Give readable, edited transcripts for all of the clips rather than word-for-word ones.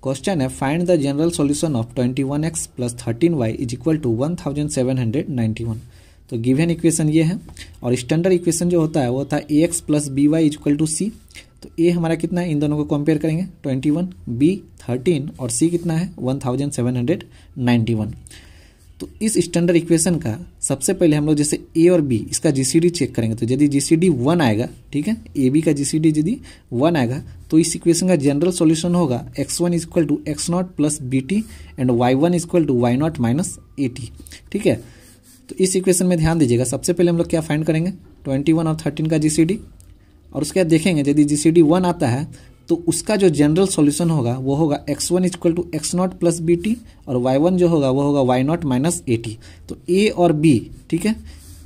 Question है find the general solution of 21x plus 13y is equal to 1791। तो given equation ये है और स्टैंडर्ड इक्वेशन जो होता है वो होता है ax plus B Y is equal to C. तो a हमारा कितना है, इन दोनों को कंपेयर करेंगे 21, b 13 और c कितना है 1791। तो इस स्टैंडर्ड इक्वेशन का सबसे पहले हम लोग जैसे a और b इसका जीसीडी चेक करेंगे। तो यदि जीसीडी 1 आएगा, ठीक है, ए बी का जीसीडी यदि 1 आएगा तो इस इक्वेशन का जनरल सॉल्यूशन होगा x1 is equal to x naught plus b t and y1 is equal to y naught minus a t. ठीक है, तो इस इक्वेशन में ध्यान दीजिएगा, सबसे पहले हम लोग क्या फाइंड करेंगे 21 और 13 का जीसीडी, और उसके बाद देखेंगे यदि जीसीडी 1 आता है तो उसका जो जनरल सॉल्यूशन होगा वो होगा x1 is equal to x naught plus b t और y1 जो होगा वो होगा y naught minus a t. तो a और b, ठीक है,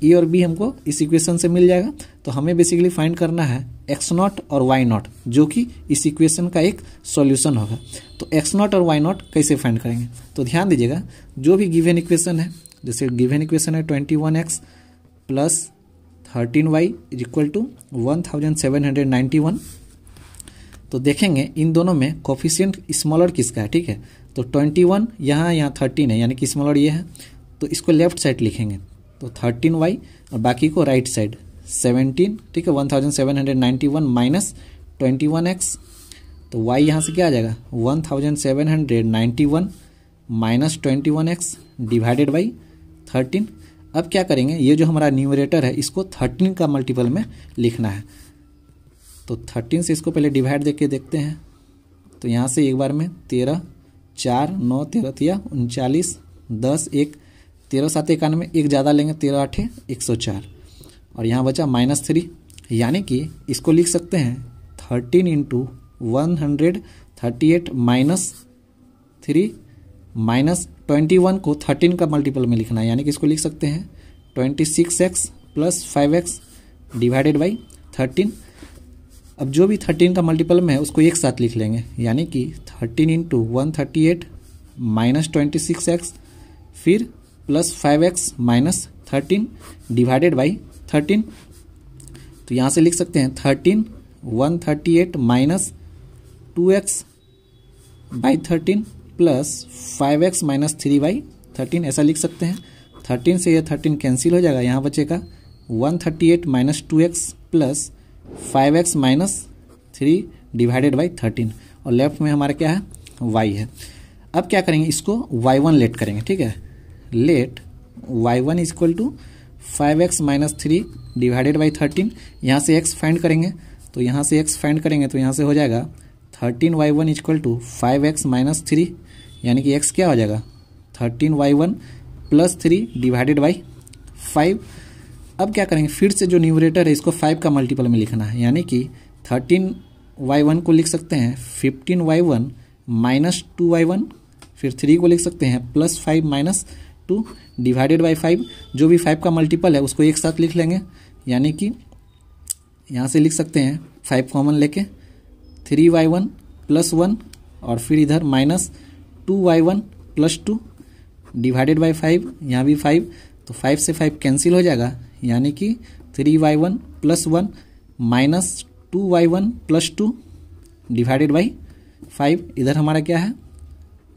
a और b हमको इस इक्वेशन से मिल जाएगा। तो हमें बेसिकली फाइंड करना है x नॉट और y नॉट जो कि इस इक्वेशन का एक सॉल्यूशन होगा। तो x नॉट और y नॉट कैसे फाइंड करेंगे, तो ध्यान दीजिएगा, जो भी गिवन इक्वेशन है, जैसे गिवन इक्वेशन है 21x plus 13y is equal to 1791। तो देखेंगे इन दोनों में कोफिशिएंट स्मॉलर किसका है। ठीक है, तो 21 यहाँ 13 है, यानी कि स्मॉलर ये है, तो इसको लेफ्ट साइड लिखेंगे, तो 13y और बाकी को राइट साइड 17। ठीक है, 1791 माइनस 21x, तो y यहाँ से क्या आ जाएगा 1791 माइनस 21x डिवाइडेड बाई 13। अब क्या करेंगे, ये जो हमारा न्यूमरेटर है इसको 13 का मल्टीपल में लिखना है। तो 13 से इसको पहले डिवाइड देके देखते हैं। तो यहाँ से एक बार में 13, 4, 9, 13 तिया 39, 10, 1, 13 7 91, एक ज़्यादा लेंगे 13 8 104 और यहाँ बचा -3, यानी कि इसको लिख सकते हैं 13 इंटू 138 माइनस 3 माइनस 21 को 13 का मल्टीपल में लिखना है, यानी कि इसको लिख सकते हैं 26x plus 5x divided by 13। अब जो भी 13 का मल्टीपल में है उसको एक साथ लिख लेंगे, यानी कि 13 इंटू 138 माइनस 26x फिर plus 5x minus 13 divided by 13। तो यहाँ से लिख सकते हैं 13 138 minus 2x by 13 plus 5x minus 3 by 13, ऐसा लिख सकते हैं। 13 से यह 13 कैंसिल हो जाएगा, यहाँ बचेगा 138 minus 2x plus 5x minus 3 divided by 13 और लेफ्ट में हमारा क्या है y है। अब क्या करेंगे, इसको y1 लेट करेंगे। ठीक है, let y1 is equal to 5x minus 3 divided by 13। यहाँ से x फाइंड करेंगे, तो यहाँ से x फाइंड करेंगे तो यहाँ से हो जाएगा 13y1 is equal to 5x minus 3, यानी कि x क्या हो जाएगा 13y1 प्लस 3 डिवाइडेड बाई 5। अब क्या करेंगे, फिर से जो न्यूमरेटर है इसको 5 का मल्टीपल में लिखना है, यानी कि 13y1 को लिख सकते हैं 15y1 माइनस 2y1, फिर 3 को लिख सकते हैं प्लस 5 माइनस 2 डिवाइडेड बाई 5। जो भी 5 का मल्टीपल है उसको एक साथ लिख लेंगे, यानी कि यहाँ से लिख सकते हैं 5 कॉमन लेके 3y1 प्लस 1 और फिर इधर minus 2y1 plus 2 divided by 5, यहाँ भी 5, तो 5 से 5 कैंसिल हो जाएगा, यानी कि 3y1 plus 1 minus 2y1 plus 2 divided by 5। इधर हमारा क्या है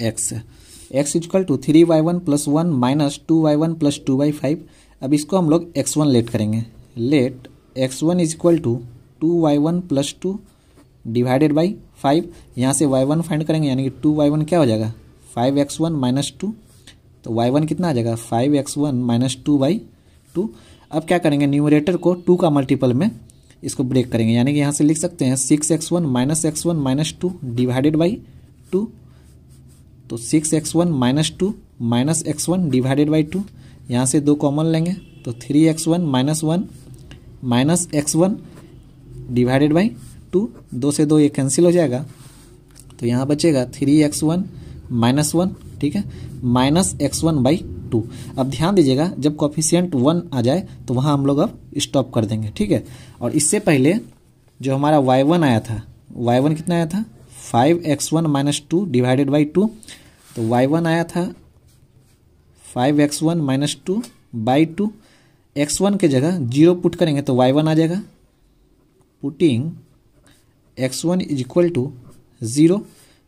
x है, x equal to 3y1 plus 1 minus 2y1 plus 2 by 5। अब इसको हम लोग x1 लेट करेंगे, let x1 is equal to 2y1 plus 2 divided by 5। यहाँ से y1 फाइंड करेंगे, यानी कि 2y1 क्या हो जाएगा 5x1 माइनस 2, तो y1 कितना आ जाएगा 5x1 माइनस 2 बाई 2। अब क्या करेंगे, न्यूमरेटर को 2 का मल्टीपल में इसको ब्रेक करेंगे, यानी कि यहाँ से लिख सकते हैं 6x1 minus x1 minus 2 divided by 2। तो 6x1 minus 2 minus x1 divided by 2, यहाँ से 2 कॉमन लेंगे तो 3x1 minus 1 minus x1 divided by 2, 2 से 2 ये कैंसिल हो जाएगा, तो यहाँ बचेगा 3x1 माइनस 1, ठीक है, माइनस x1 बाई 2। अब ध्यान दीजिएगा, जब कोफिशिएंट 1 आ जाए तो वहाँ हम लोग अब स्टॉप कर देंगे। ठीक है, और इससे पहले जो हमारा y1 आया था, y1 कितना आया था 5x1 माइनस 2 डिवाइडेड बाई 2, तो y1 आया था 5x1 माइनस 2 बाई 2। x1 के जगह 0 पुट करेंगे तो y1 आ जाएगा, putting x1 is equal to 0,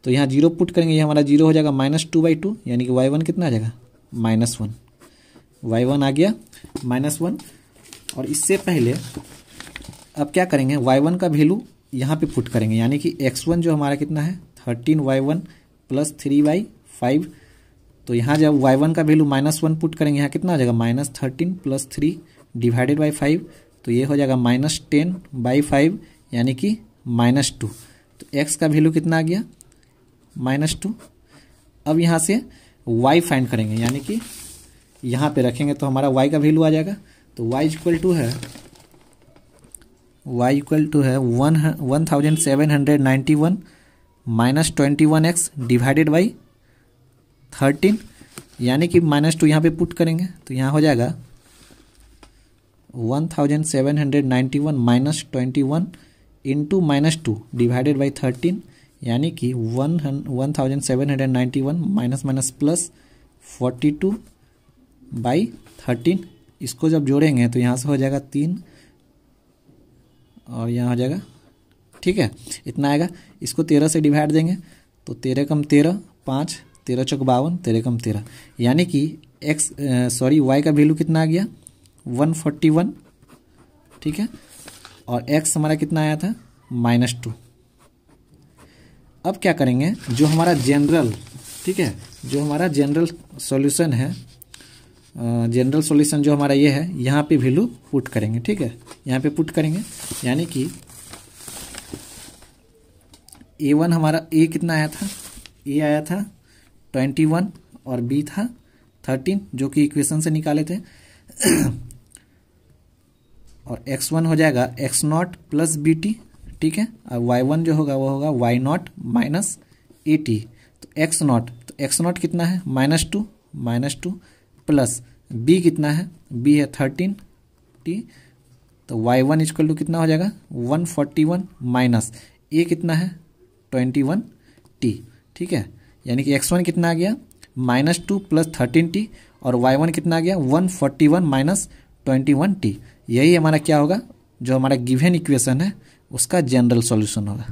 तो यहाँ 0 पुट करेंगे, ये हमारा 0 हो जाएगा -2/2, यानी कि y1 कितना आ जाएगा -1, y1 आ गया -1। और इससे पहले अब क्या करेंगे, y1 का वैल्यू यहाँ पे पुट करेंगे, यानी कि x1 जो हमारा कितना है 13y1 + 3/5। तो यहाँ जब y1 का वैल्यू -1 पुट करेंगे, यहाँ कितना आ जाएगा -13 + 3 / 5, तो ये हो जाएगा -10/5, यानी कि -2। तो x का वैल्यू कितना आ गया -2। अब यहाँ से y फाइंड करेंगे, यानी कि यहाँ पे रखेंगे तो हमारा y का वैल्यू आ जाएगा। तो y इक्वल टू है 1791 - 21x / 13, यानी कि -2 यहाँ पे पुट करेंगे तो यहाँ हो जाएगा 1791 - 21 इंटू -2 / 13, यानी कि 1791 प्लस 42/13। इसको जब जोड़ेंगे तो यहाँ से हो जाएगा 3 और यहाँ हो जाएगा, ठीक है, इतना आएगा। इसको 13 से डिवाइड देंगे तो 13 कम 13 5, 13 चौक 52, 13 कम 13, यानी कि y का वैल्यू कितना आ गया 141, ठीक है। और x हमारा कितना आया था -2। अब क्या करेंगे, जो हमारा जनरल, ठीक है, जो हमारा जनरल सॉल्यूशन है, जनरल सॉल्यूशन जो हमारा ये है, यहाँ पे वैल्यू पुट करेंगे, ठीक है, यहाँ पे पुट करेंगे, यानी कि a1 हमारा a कितना आया था, a आया था 21 और b था 13, जो कि इक्वेशन से निकाले थे। और x1 हो जाएगा x0 + bt, ठीक है। और y1 जो होगा वो होगा y0 - at। तो x0 कितना है -2 प्लस b कितना है, b है 13t, तो y1 इक्वल टू कितना हो जाएगा 141 माइनस a कितना है 21t, ठीक है। यानी कि x1 कितना आ गया -2 + 13t और y1 कितना आ गया 141 - 21t। यही हमारा क्या होगा, जो हमारा गिवन इक्वेशन है उसका जनरल सॉल्यूशन होगा।